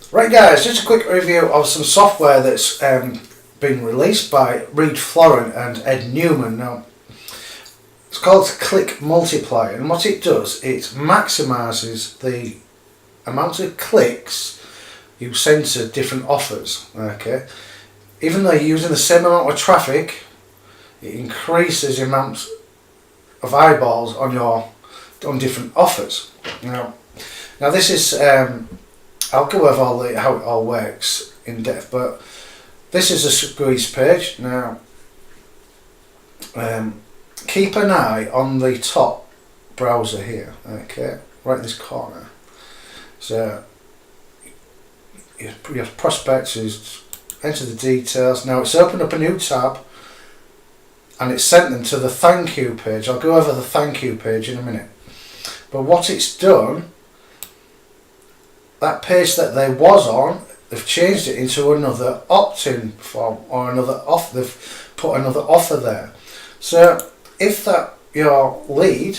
Right guys, just a quick review of some software that's been released by Reid Florent and Ed Newman. Now, it's called Click Multiplier, and what it does, it maximises the amount of clicks you send to different offers. Okay, even though you're using the same amount of traffic, it increases the amount of eyeballs on different offers. Now this is I'll go over how it all works in depth, but this is a squeeze page. Now, keep an eye on the top browser here, okay, right in this corner. So, your prospects is enter the details. Now it's opened up a new tab, and it's sent them to the thank you page. I'll go over the thank you page in a minute. But what it's done, that page that they was on, they've changed it into another opt-in form or another offer. They've put another offer there. So if your lead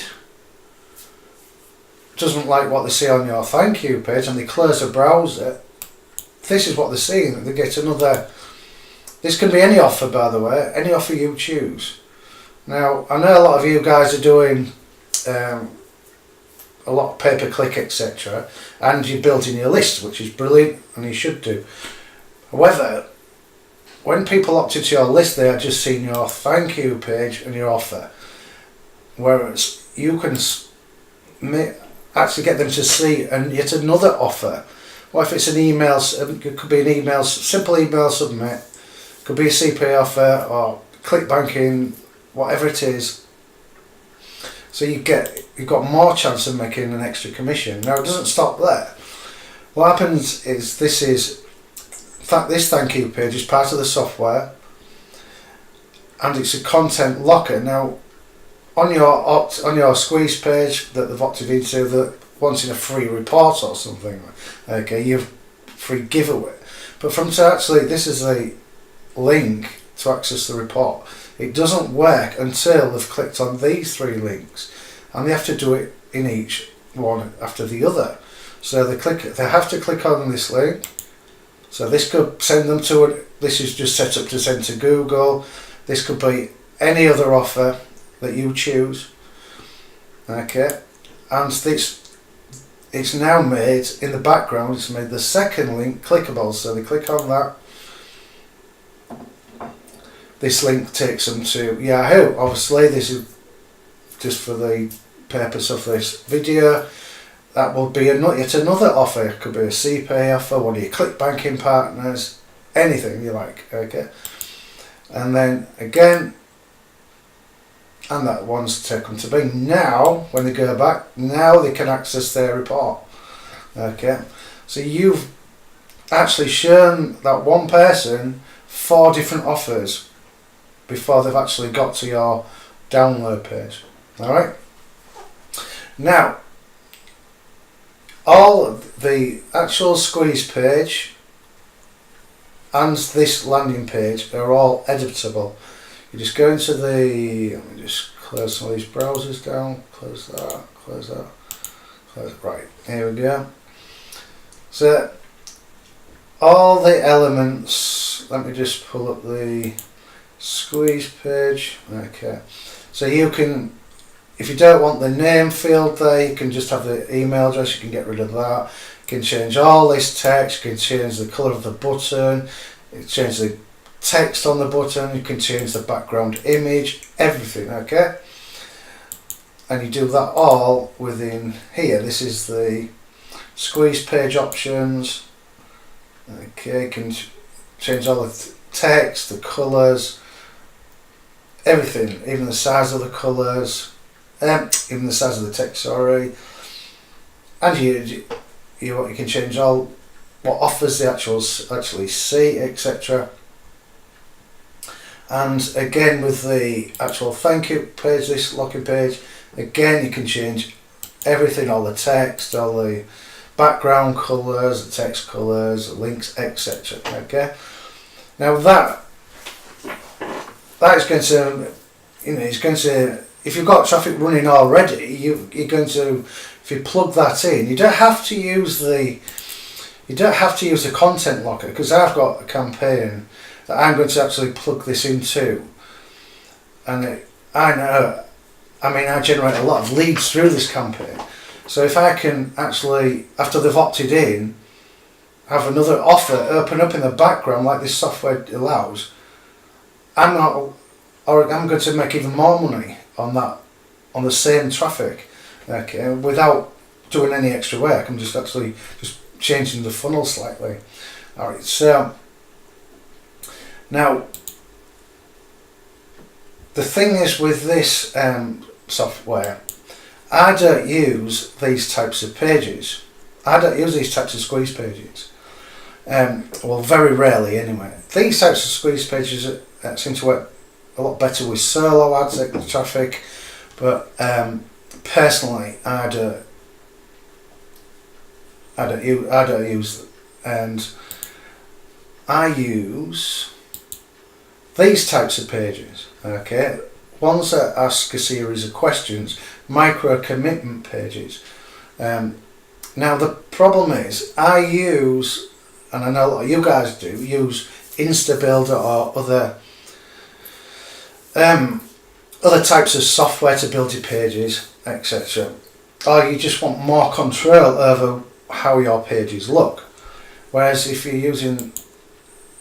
doesn't like what they see on your thank you page and they close the browser, this is what they're seeing. They get another. This can be any offer, by the way, any offer you choose. Now I know a lot of you guys are doing a lot of pay-per-click, etc., and you're building your list, which is brilliant, and you should do. However, when people opt into your list, they are just seeing your thank you page and your offer, whereas you can actually get them to see yet another offer. What if it's an email? It could be an email, simple email submit, could be a CPA offer or Clickbank, whatever it is. So you've got more chance of making an extra commission. Now it doesn't stop there. What happens is this thank you page is part of the software, and it's a content locker. Now on your squeeze page that they've opted into, that wanting a free report or something, okay, you've free giveaway. But this is a link to access the report. It doesn't work until they've clicked on these 3 links, and they have to do it in each one after the other. So they have to click on this link. So this could send them to this is just set up to send to Google. This could be any other offer that you choose. Okay, and it's now made in the background. It's made the second link clickable. So they click on that. This link takes them to Yahoo. Obviously, this is just for the purpose of this video. That will be yet another offer. It could be a CPA offer, one of your Clickbank partners, anything you like. Okay, and then again, and that one's taken to be. Now, when they go back, now they can access their report. Okay, so you've actually shown that one person 4 different offers before they've actually got to your download page. Alright? Now, all the actual squeeze page and this landing page are all editable. You just go into let me just close some of these browsers down, close that, right, here we go. So, all the elements, let me just pull up the squeeze page. Okay, so you can, if you don't want the name field there, you can just have the email address. You can get rid of that. You can change all this text. You can change the colour of the button. You can change the text on the button. You can change the background image, everything. Okay, and you do that all within here. This is the squeeze page options. Okay, you can change all the text, the colours, everything, even the size of the colours, even the size of the text, sorry. And you can change all what offers they actually see, etc. And again, with the actual thank you page, this locking page, again you can change everything, all the text, all the background colours, the text colours, links, etc. Okay. Now that is going to, it's going to, if you've got traffic running already, you're going to, if you plug that in, you don't have to use the You don't have to use the content locker, because I've got a campaign that I'm going to actually plug this into, and I generate a lot of leads through this campaign. So if I can actually, after they've opted in, have another offer open up in the background like this software allows, I'm going to make even more money on that, on the same traffic, okay, without doing any extra work. I'm just changing the funnel slightly. Alright, so now the thing is with this software, I don't use these types of pages. I don't use these types of squeeze pages. Well, very rarely anyway. These types of squeeze pages seem to work a lot better with solo ads traffic, but personally, I don't use them, and I use these types of pages. Okay, ones that ask a series of questions, micro commitment pages. Now the problem is, I use, and I know a lot of you guys do, use InstaBuilder or other types of software to build your pages, etc. Or you just want more control over how your pages look. Whereas if you're using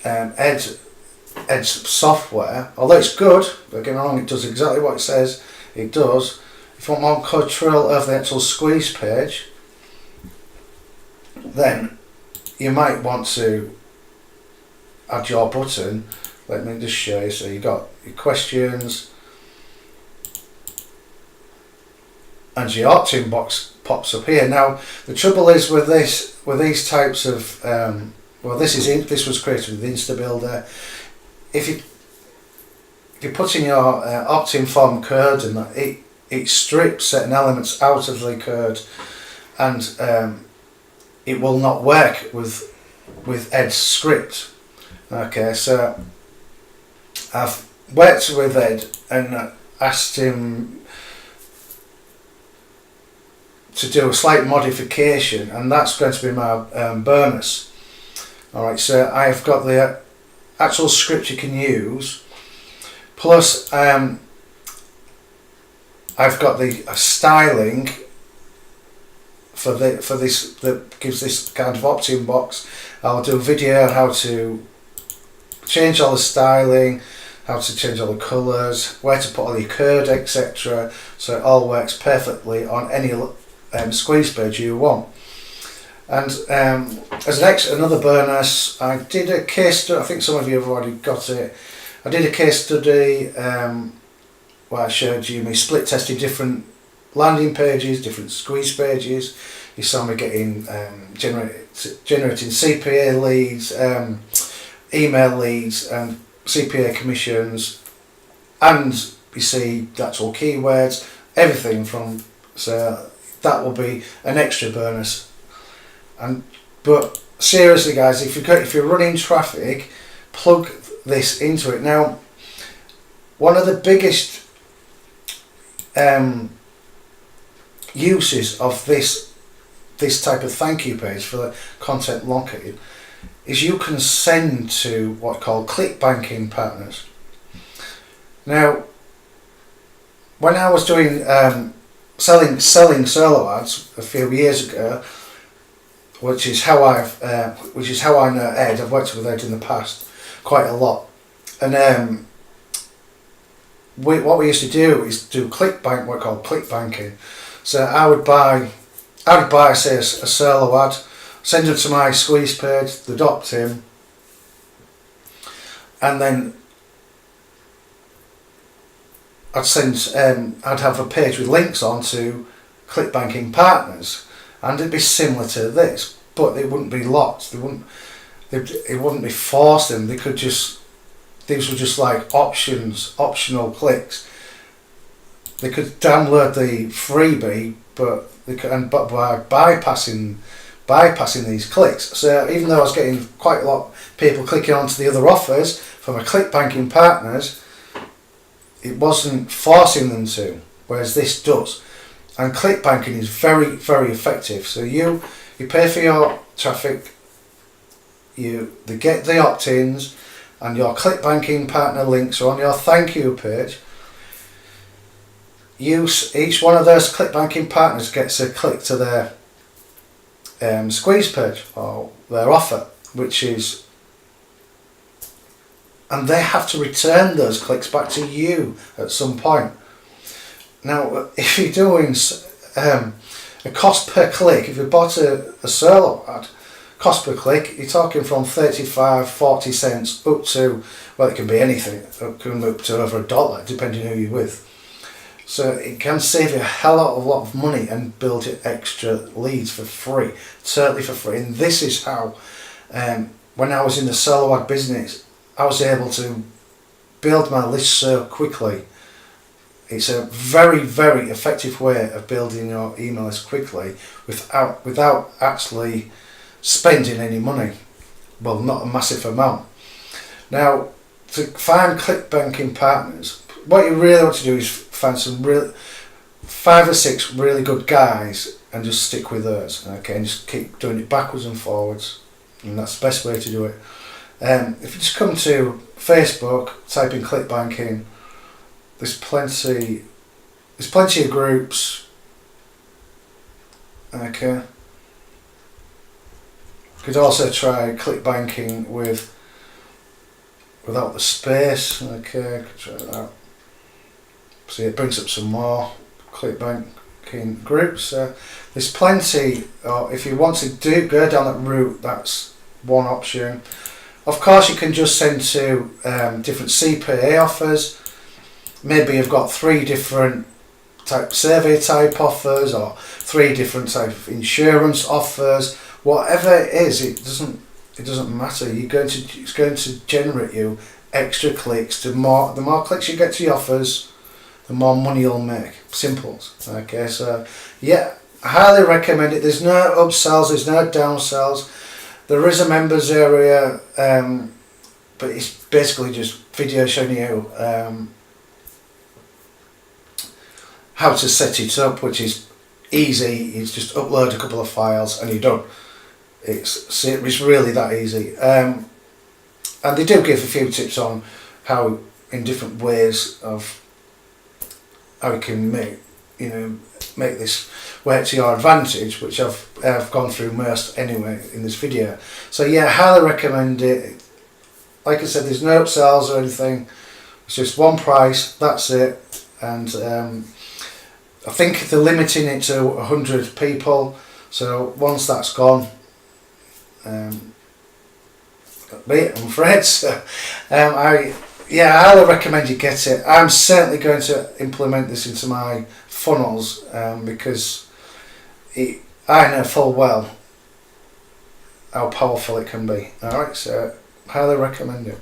Ed's software, although it's good, don't get me wrong, it does exactly what it says it does. If you want more control over the actual squeeze page, then you might want to add your button. Let me just show you. So you got your questions, and your opt-in box pops up here. Now the trouble is with these types of this was created with InstaBuilder. If you put in your opt-in form code, and it strips certain elements out of the code, and it will not work with Ed's script. Okay, so I've worked with Ed and asked him to do a slight modification, and that's going to be my bonus. Alright, so I've got the actual script you can use, plus I've got the styling for this that gives this kind of opt-in box. I'll do a video how to change all the styling, how to change all the colours, where to put all your code, etc. So it all works perfectly on any squeeze page you want. And as another bonus, I did a case study. I think some of you have already got it. I did a case study where I showed you me split testing different landing pages, different squeeze pages. You saw me getting generating CPA leads, email leads, and CPA commissions, and you see the actual keywords, everything from. So that will be an extra bonus. But seriously, guys, if you're running traffic, plug this into it. Now, one of the biggest uses of this type of thank you page for the content locking is you can send to what are called Clickbank Patterns. Now, when I was doing selling solo ads a few years ago, which is how I know Ed. I've worked with Ed in the past quite a lot, and what we used to do is do Clickbank, what called clickbanking. So I would buy say a solo ad, send it to my squeeze page, they'd opt in, and then I'd have a page with links on to Clickbank Partners, and it'd be similar to this, but it wouldn't be locked. It wouldn't be forced in. These were just like optional clicks. They could download the freebie, but by bypassing these clicks. So even though I was getting quite a lot of people clicking onto the other offers from my Clickbank Partners, it wasn't forcing them to, whereas this does. And clickbanking is very, very effective. So you pay for your traffic they get the opt-ins, and your Clickbank partner links are on your thank you page. Each one of those Clickbank partners gets a click to their squeeze page or their offer, which is, and they have to return those clicks back to you at some point. Now, if you're doing a cost per click, if you bought a solo ad, cost per click, you're talking from 35-40 cents up to, well, it can be anything, it can up to over $1 depending who you're with. So it can save you a hell of a lot of money and build you extra leads for free, certainly for free. And this is how, when I was in the solo ad business, I was able to build my list so quickly. It's a very, very effective way of building your email list quickly without actually spending any money. Well, not a massive amount. Now, to find Clickbank partners, what you really want to do is find some 5 or 6 really good guys and just stick with those, okay, and just keep doing it backwards and forwards, and that's the best way to do it. If you just come to Facebook, type in Clickbank, there's plenty of groups, okay. You could also try Clickbank without the space, okay, could try that. See, it brings up some more Clickbank groups. There's plenty, or if you want to go down that route, that's one option. Of course, you can just send to different CPA offers. Maybe you've got 3 different survey type offers, or 3 different type of insurance offers. Whatever it is, it doesn't matter. It's going to generate you extra clicks. The more clicks you get to your offers, the more money you'll make. Simple. Okay, so yeah, I highly recommend it. There's no upsells, there's no downsells. There is a members area, but it's basically just video showing you how to set it up, which is easy. It's just upload a couple of files and you're done. It's really that easy. And they do give a few tips on how, in different ways of how you can make this work to your advantage, which I've gone through most anyway in this video. So yeah, I highly recommend it. Like I said, there's no upsells or anything. It's just one price, that's it. And I think they're limiting it to 100 people. So once that's gone, I'm afraid. So I highly recommend you get it. I'm certainly going to implement this into my funnels because I know full well how powerful it can be. Alright, so highly recommend it.